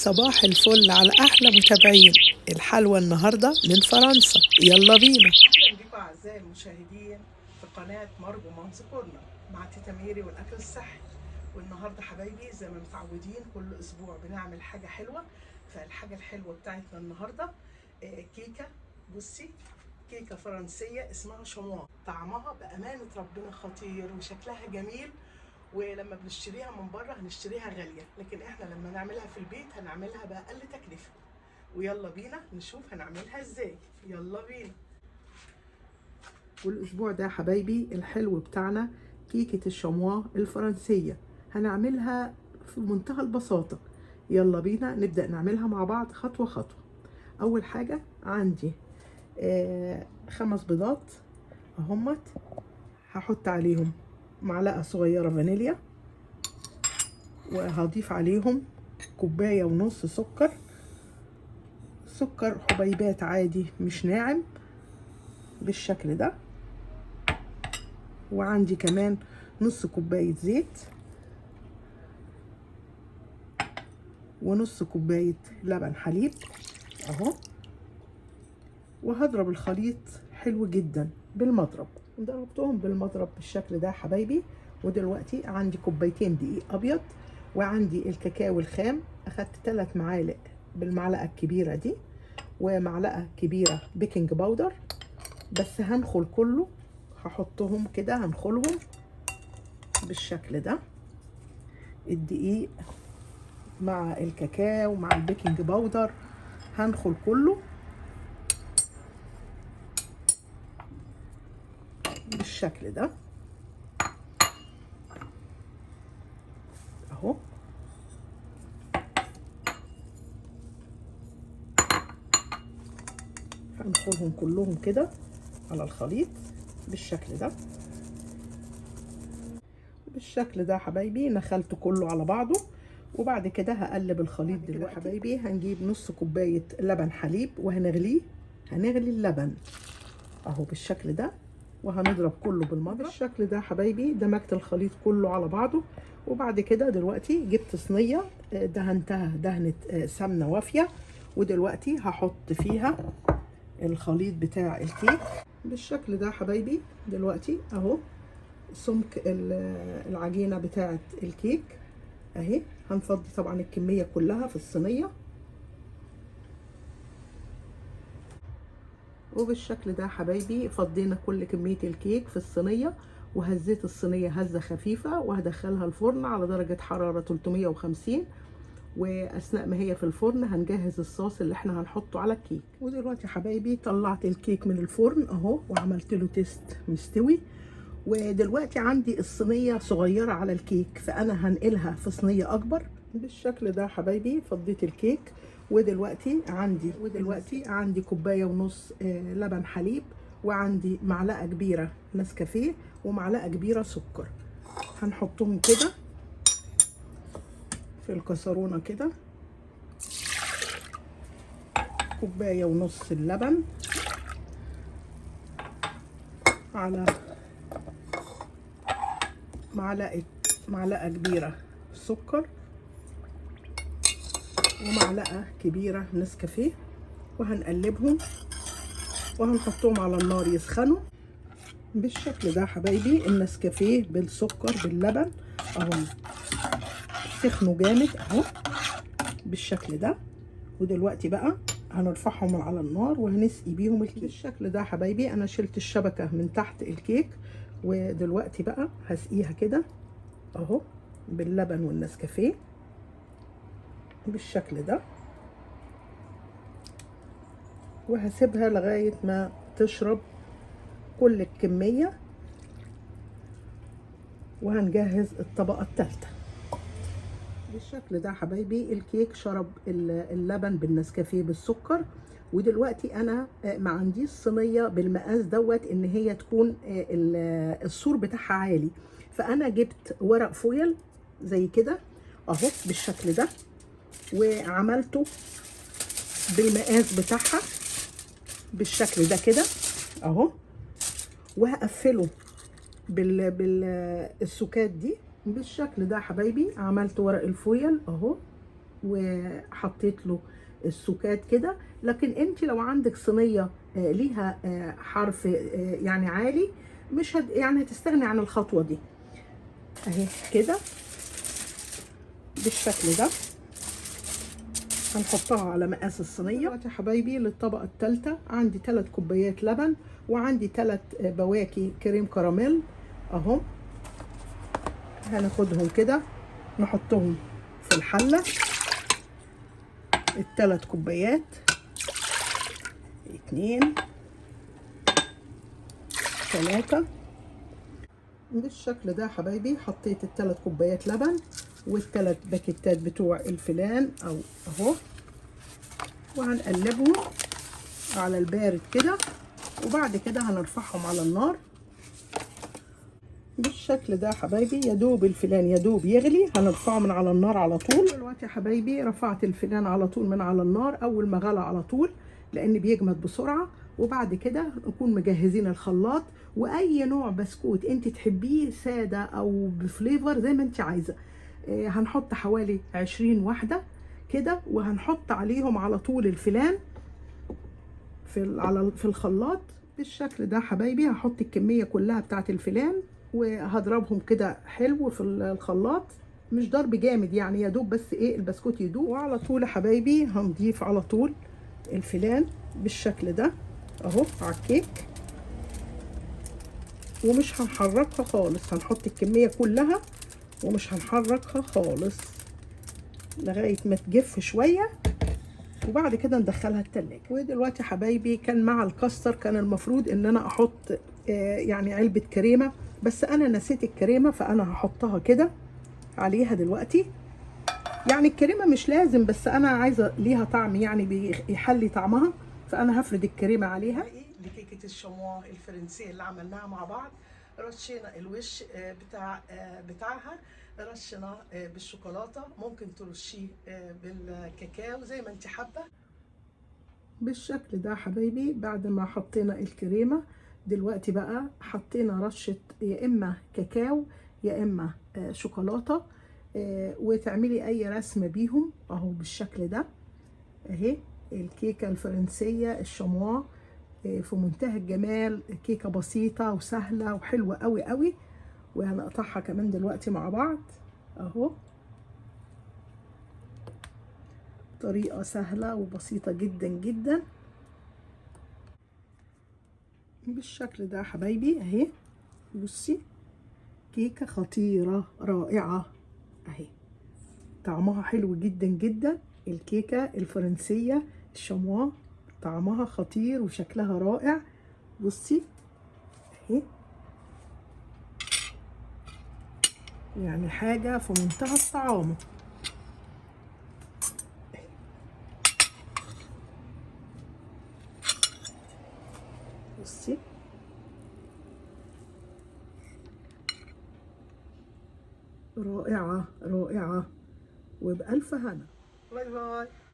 صباح الفل على أحلى متابعين. الحلوى النهاردة من فرنسا، يلا بينا. اهلا بكم اعزائي المشاهدين في قناه مرجو مامز كورنر مع تيتا ميري والاكل الصحي. والنهارده حبايبي زي ما متعودين كل اسبوع بنعمل حاجه حلوه. فالحاجه الحلوه بتاعتنا النهارده كيكه. بصي، كيكه فرنسيه اسمها شوموا، طعمها بامانه ربنا خطير وشكلها جميل. ولما بنشتريها من بره هنشتريها غاليه، لكن احنا لما نعملها في البيت هنعملها باقل تكلفه. ويلا بينا نشوف هنعملها ازاي. يلا بينا. والاسبوع ده حبايبي الحلو بتاعنا كيكة الشموا الفرنسية، هنعملها في منتهى البساطة. يلا بينا نبدأ نعملها مع بعض خطوة خطوة. اول حاجة عندي 5 بيضات اهمت، هحط عليهم معلقة صغيرة فانيليا، وهضيف عليهم 1.5 كوباية سكر. سكر حبيبات عادي مش ناعم بالشكل ده. وعندي كمان نص كوباية زيت، ونص كوباية لبن حليب اهو. وهضرب الخليط حلو جدا بالمضرب. ضربتهم بالمضرب بالشكل ده حبايبي. ودلوقتي عندي 2 كوباية دقيق ابيض، وعندي الكاكاو الخام. اخدت 3 معالق بالمعلقة الكبيرة دي، ومعلقة كبيرة بيكنج باودر. بس هنخل كله، هحطهم كده هنخلهم بالشكل ده. الدقيق مع الكاكاو مع البيكنج باودر هنخل كله بالشكل ده اهو. هنخلهم كلهم كده على الخليط بالشكل ده. بالشكل ده حبايبي نخلته كله على بعضه. وبعد كده هقلب الخليط دلوقتي حبايبي. هنجيب نص كوباية لبن حليب وهنغليه. هنغلي اللبن اهو بالشكل ده، وهنضرب كله بالمضرب بالشكل ده حبايبي. دمجت الخليط كله على بعضه. وبعد كده دلوقتي جبت صينيه دهنتها دهنه سمنه وافيه، ودلوقتي هحط فيها الخليط بتاع الكيك بالشكل ده حبايبي. دلوقتي اهو سمك العجينه بتاعه الكيك اهي. هنفضي طبعا الكميه كلها في الصينيه، وبالشكل ده حبايبي فضينا كل كمية الكيك في الصينية. وهزيت الصينية هزة خفيفة، وهدخلها الفرن على درجة حرارة 350. واثناء ما هي في الفرن هنجهز الصوص اللي احنا هنحطه على الكيك. ودلوقتي حبايبي طلعت الكيك من الفرن اهو، وعملت له تيست مستوي. ودلوقتي عندي الصينية صغيرة على الكيك، فانا هنقلها في صينية اكبر بالشكل ده حبايبي. فضيت الكيك. ودلوقتي عندي 1.5 كوباية لبن حليب، وعندي معلقة كبيرة نسكافيه، ومعلقة كبيرة سكر. هنحطهم كده في الكسرونة كده. 1.5 كوباية اللبن على معلقة كبيرة سكر، ومعلقة كبيرة نسكافيه، وهنقلبهم وهنحطهم على النار يسخنوا بالشكل ده حبايبي. النسكافيه بالسكر باللبن اهو سخنوا جامد اهو بالشكل ده. ودلوقتي بقى هنرفعهم من على النار وهنسقي بيهم الكيك بالشكل ده حبايبي. انا شلت الشبكة من تحت الكيك، ودلوقتي بقى هسقيها كده اهو باللبن والنسكافيه بالشكل ده. وهسيبها لغاية ما تشرب كل الكمية، وهنجهز الطبقة الثالثة بالشكل ده حبايبي. الكيك شرب اللبن بالنسكافيه بالسكر. ودلوقتي انا ما عنديش صينيه بالمقاس دوت ان هي تكون السور بتاعها عالي، فانا جبت ورق فويل زي كده اهو بالشكل ده، وعملته بالمقاس بتاعها بالشكل ده كده اهو. وهقفله بالسكات دي بالشكل ده حبايبي. عملت ورق الفويل اهو وحطيت له السكات كده. لكن انت لو عندك صينيه ليها حرف يعني عالي، مش يعني هتستغني عن الخطوه دي. اهي كده بالشكل ده هنحطها على مقاس الصينيه. دلوقتي يا حبايبي للطبقه الثالثه عندي 3 كوبايات لبن، وعندي 3 بواكي كريم كراميل اهو. هناخدهم كده نحطهم في الحله، ال3 كوبايات، 2 3 بالشكل ده يا حبايبي. حطيت ال3 كوبايات لبن وال3 باكيتات بتوع الفلان او اهو، وهنقلبهم على البارد كده، وبعد كده هنرفعهم على النار بالشكل ده يا حبايبي. يا دوب الفلان يا دوب يغلي هنرفعه من على النار على طول. دلوقتي يا حبايبي رفعت الفلان على طول من على النار اول ما غلى على طول، لان بيجمد بسرعه. وبعد كده نكون مجهزين الخلاط، واي نوع بسكوت انت تحبيه ساده او بفليفر زي ما انت عايزه. هنحط حوالي 20 واحده كده، وهنحط عليهم على طول الفلان في الخلاط بالشكل ده حبايبي. هحط الكميه كلها بتاعت الفلان وهضربهم كده حلو في الخلاط، مش ضرب جامد يعني، يا دوب بس ايه البسكوت يدوب. وعلى طول يا حبايبي هنضيف على طول الفلان بالشكل ده اهو على الكيك، ومش هنحركها خالص. هنحط الكميه كلها ومش هنحركها خالص لغايه ما تجف شويه، وبعد كده ندخلها التلاجة. ودلوقتي يا حبايبي كان مع الكاستر كان المفروض ان انا احط يعني علبة كريمة، بس انا نسيت الكريمة، فانا هحطها كده عليها دلوقتي. يعني الكريمة مش لازم، بس انا عايزة ليها طعم يعني بيحلي طعمها، فانا هفرد الكريمة عليها. لكيكة الشموا الفرنسية اللي عملناها مع بعض، رشينا الوش بتاعها، رشيناه بالشوكولاتة، ممكن ترشيه بالكاكاو زي ما انت حابة بالشكل ده حبايبي. بعد ما حطينا الكريمة دلوقتي بقى حطينا رشة يا اما كاكاو يا اما شوكولاتة، وتعملي اي رسمة بيهم اهو بالشكل ده. اهي الكيكة الفرنسية الشموا في منتهى الجمال، كيكة بسيطة وسهلة وحلوة قوي قوي. وهنقطعها كمان دلوقتي مع بعض اهو، طريقة سهلة وبسيطة جدا جدا بالشكل ده حبايبي. اهي بصي كيكة خطيرة رائعة اهي، طعمها حلو جدا جدا. الكيكة الفرنسية الشموا طعمها خطير وشكلها رائع. بصي اهي يعني حاجة في منتهى الطعامة. بصي رائعة رائعة، وبألف هنا. باي باي.